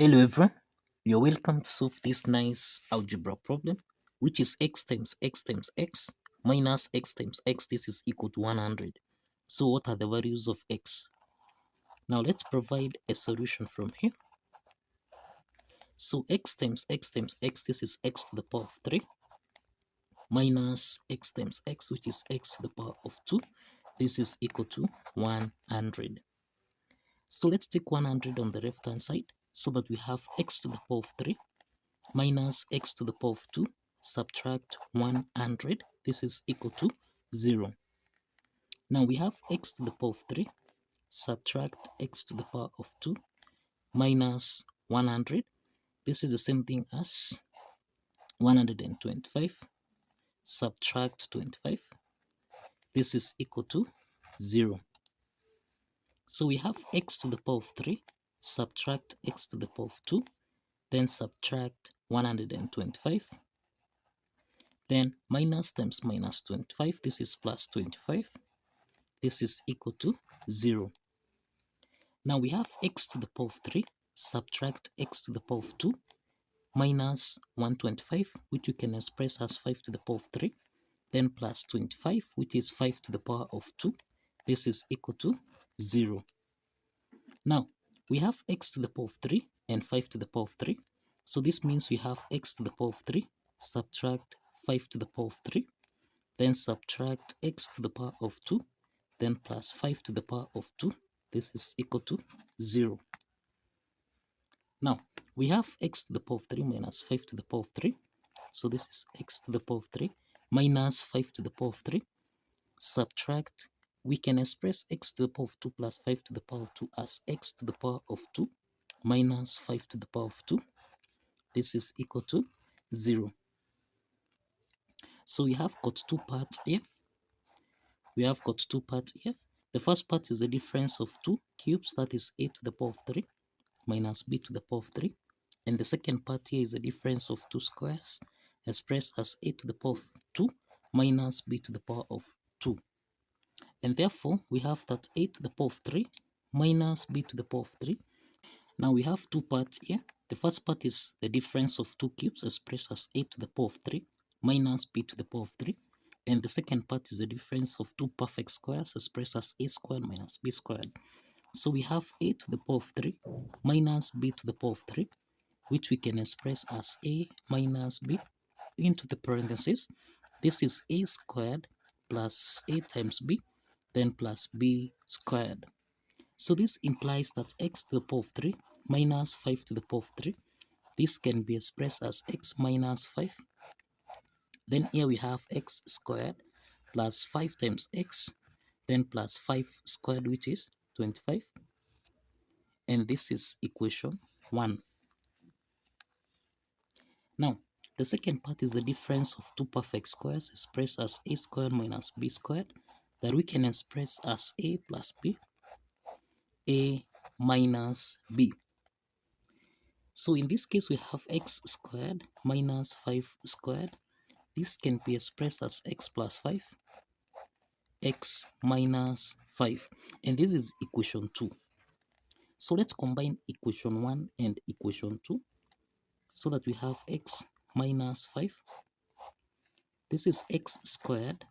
Hello everyone, you're welcome to solve this nice algebra problem, which is x times x minus x times x. This is equal to 100. So what are the values of x? Now let's provide a solution from here. So x times x, this is x to the power of 3 minus x times x, which is x to the power of 2. This is equal to 100. So let's take 100 on the left hand side so that we have x to the power of 3 minus x to the power of 2, subtract 100. This is equal to 0. Now we have x to the power of 3, subtract x to the power of 2, minus 100. This is the same thing as 125, subtract 25. This is equal to 0. So we have x to the power of 3, subtract x to the power of 2, then subtract 125. Then minus times minus 25, this is plus 25. This is equal to 0. Now we have x to the power of 3, subtract x to the power of 2, minus 125, which you can express as 5 to the power of 3, then plus 25, which is 5 to the power of 2. This is equal to 0. Now, we have x to the power of 3 and 5 to the power of 3. So this means we have x to the power of 3, subtract 5 to the power of 3, then subtract x to the power of 2, then plus 5 to the power of 2. This is equal to 0. Now, we have x to the power of 3 minus 5 to the power of 3. So this is x to the power of 3 minus 5 to the power of 3. Subtract, we can express x to the power of 2 plus 5 to the power of 2 as x to the power of 2 minus 5 to the power of 2. This is equal to 0. So we have got two parts here. The first part is the difference of 2 cubes, that is a to the power of 3 minus b to the power of 3. And the second part here is the difference of 2 squares, expressed as a to the power of 2 minus b to the power of 2. And therefore, we have that a to the power of 3 minus b to the power of 3. Now we have two parts here. The first part is the difference of 2 cubes, expressed as a to the power of 3 minus b to the power of 3. And the second part is the difference of 2 perfect squares, expressed as a squared minus b squared. So we have a to the power of 3 minus b to the power of 3, which we can express as a minus b into the parentheses. This is a squared plus a times b, then plus b squared. So this implies that x to the power of 3 minus 5 to the power of 3, this can be expressed as x minus 5. Then here we have x squared plus 5 times x, then plus 5 squared, which is 25. And this is equation 1. Now, the second part is the difference of 2 perfect squares, expressed as a squared minus b squared, that we can express as a plus b, a minus b. So in this case, we have x squared minus 5 squared. This can be expressed as x plus 5, x minus 5. And this is equation 2. So let's combine equation 1 and equation 2 so that we have x minus 5. This is x squared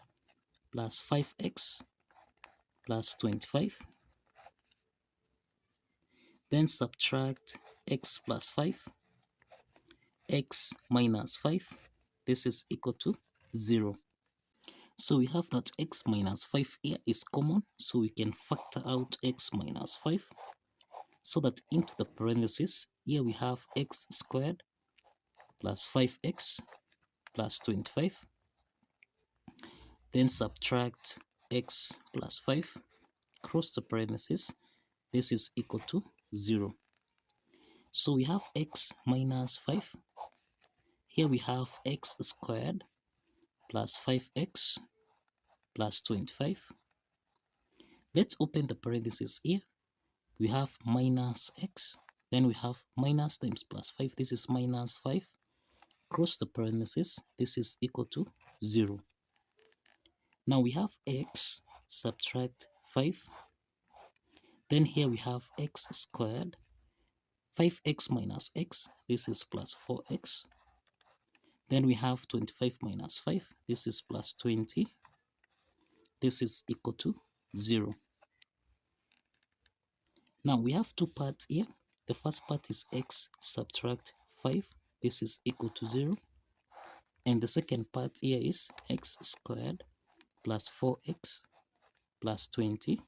plus 5x plus 25. Then subtract x plus 5, x minus 5. This is equal to 0. So we have that x minus 5 here is common, so we can factor out x minus 5. So that into the parentheses, here we have x squared plus 5x plus 25. Then subtract x plus 5, cross the parentheses. This is equal to 0. So we have x minus 5. Here we have x squared plus 5x plus 25. Let's open the parentheses here. We have minus x. Then we have minus times plus 5. This is minus 5. Cross the parentheses. This is equal to 0. Now we have x, subtract 5. Then here we have x squared. 5x minus x, this is plus 4x. Then we have 25 minus 5, this is plus 20. This is equal to 0. Now we have two parts here. The first part is x subtract 5, this is equal to 0. And the second part here is x squared plus 4x plus 20,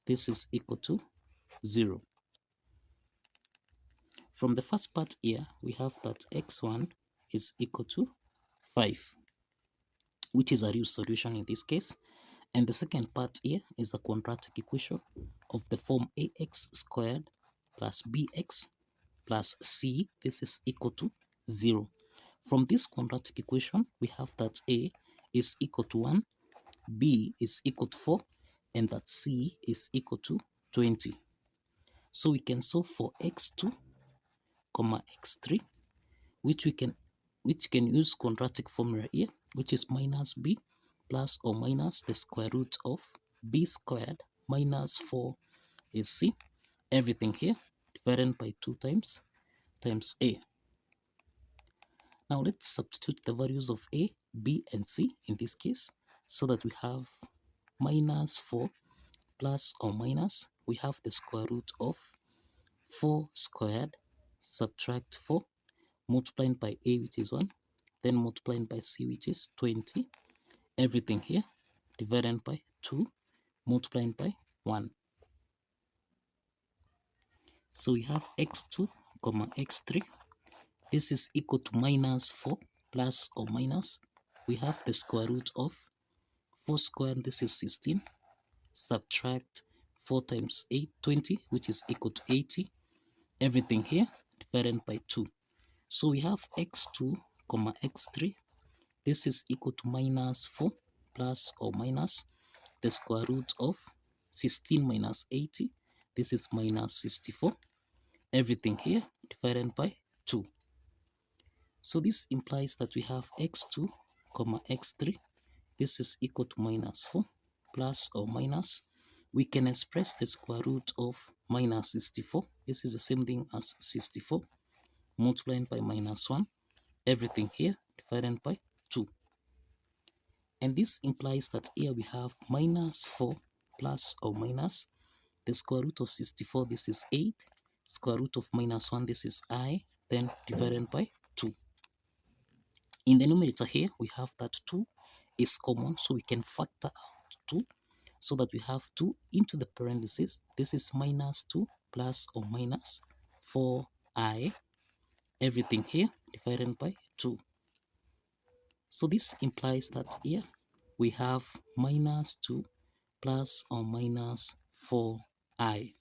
this is equal to 0. From the first part here, we have that x1 is equal to 5, which is a real solution in this case. And the second part here is a quadratic equation of the form ax squared plus bx plus c, this is equal to 0. From this quadratic equation, we have that a is equal to 1, b is equal to 4, and that c is equal to 20. So we can solve for x2, x3, which can use quadratic formula here, which is minus b plus or minus the square root of b squared minus 4 is c. Everything here divided by 2 times a. Now let's substitute the values of a, b, and c in this case, so that we have minus 4 plus or minus, we have the square root of 4 squared, subtract 4, multiplied by a, which is 1, then multiplied by c, which is 20. Everything here divided by 2, multiplied by 1. So we have x2, x3. This is equal to minus 4 plus or minus. We have the square root of 4 squared, this is 16. Subtract 4 times 8, 20, which is equal to 80. Everything here divided by 2. So we have x2, x3. This is equal to minus 4 plus or minus the square root of 16 minus 80. This is minus 64. Everything here divided by 2. So this implies that we have x2, x3. This is equal to minus 4 plus or minus. We can express the square root of minus 64. This is the same thing as 64 multiplied by minus 1. Everything here divided by 2. And this implies that here we have minus 4 plus or minus the square root of 64. This is 8. Square root of minus 1. This is I. Then divided by 2. In the numerator here, we have that 2 is common, so we can factor out 2, so that we have 2 into the parentheses. This is minus 2 plus or minus 4i. Everything here divided by 2. So this implies that here we have minus 2 plus or minus 4i.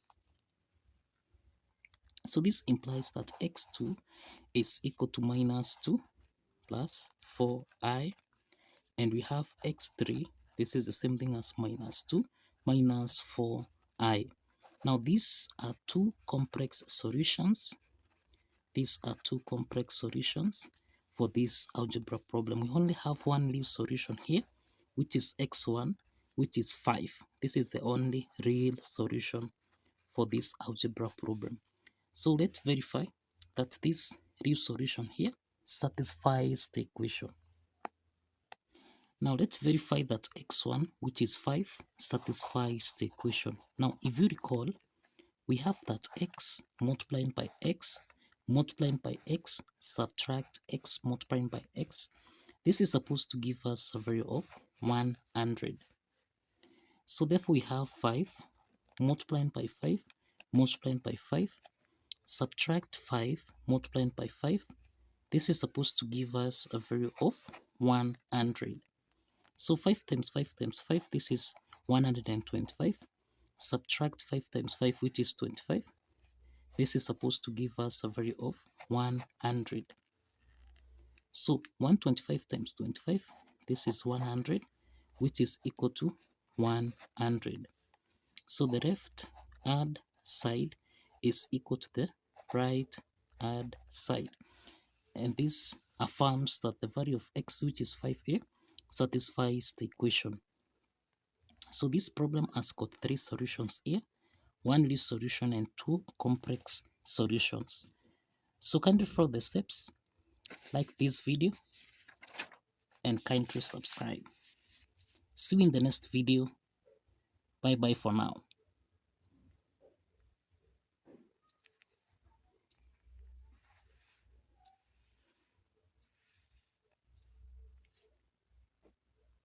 So this implies that x2 is equal to minus 2 plus 4i, and we have x3. This is the same thing as minus 2 minus 4i. Now these are two complex solutions. These are two complex solutions for this algebra problem. We only have one real solution here, which is x1, which is 5. This is the only real solution for this algebra problem. So let's verify that this real solution here satisfies the equation. Now let's verify that x1, which is 5, satisfies the equation. Now if you recall, we have that x multiplied by x multiplied by x subtract x multiplied by x. This is supposed to give us a value of 100. So therefore we have 5 multiplied by 5 multiplied by 5, subtract 5 multiplied by 5. This is supposed to give us a value of 100. So 5 times 5 times 5, this is 125. Subtract 5 times 5, which is 25. This is supposed to give us a value of 100. So 125 times 25, this is 100, which is equal to 100. So the left hand side is equal to the right hand side. And this affirms that the value of x, which is 5a, satisfies the equation. So this problem has got 3 solutions here, 1 real solution and 2 complex solutions. So kindly follow the steps, like this video, and kindly subscribe. See you in the next video. Bye bye for now.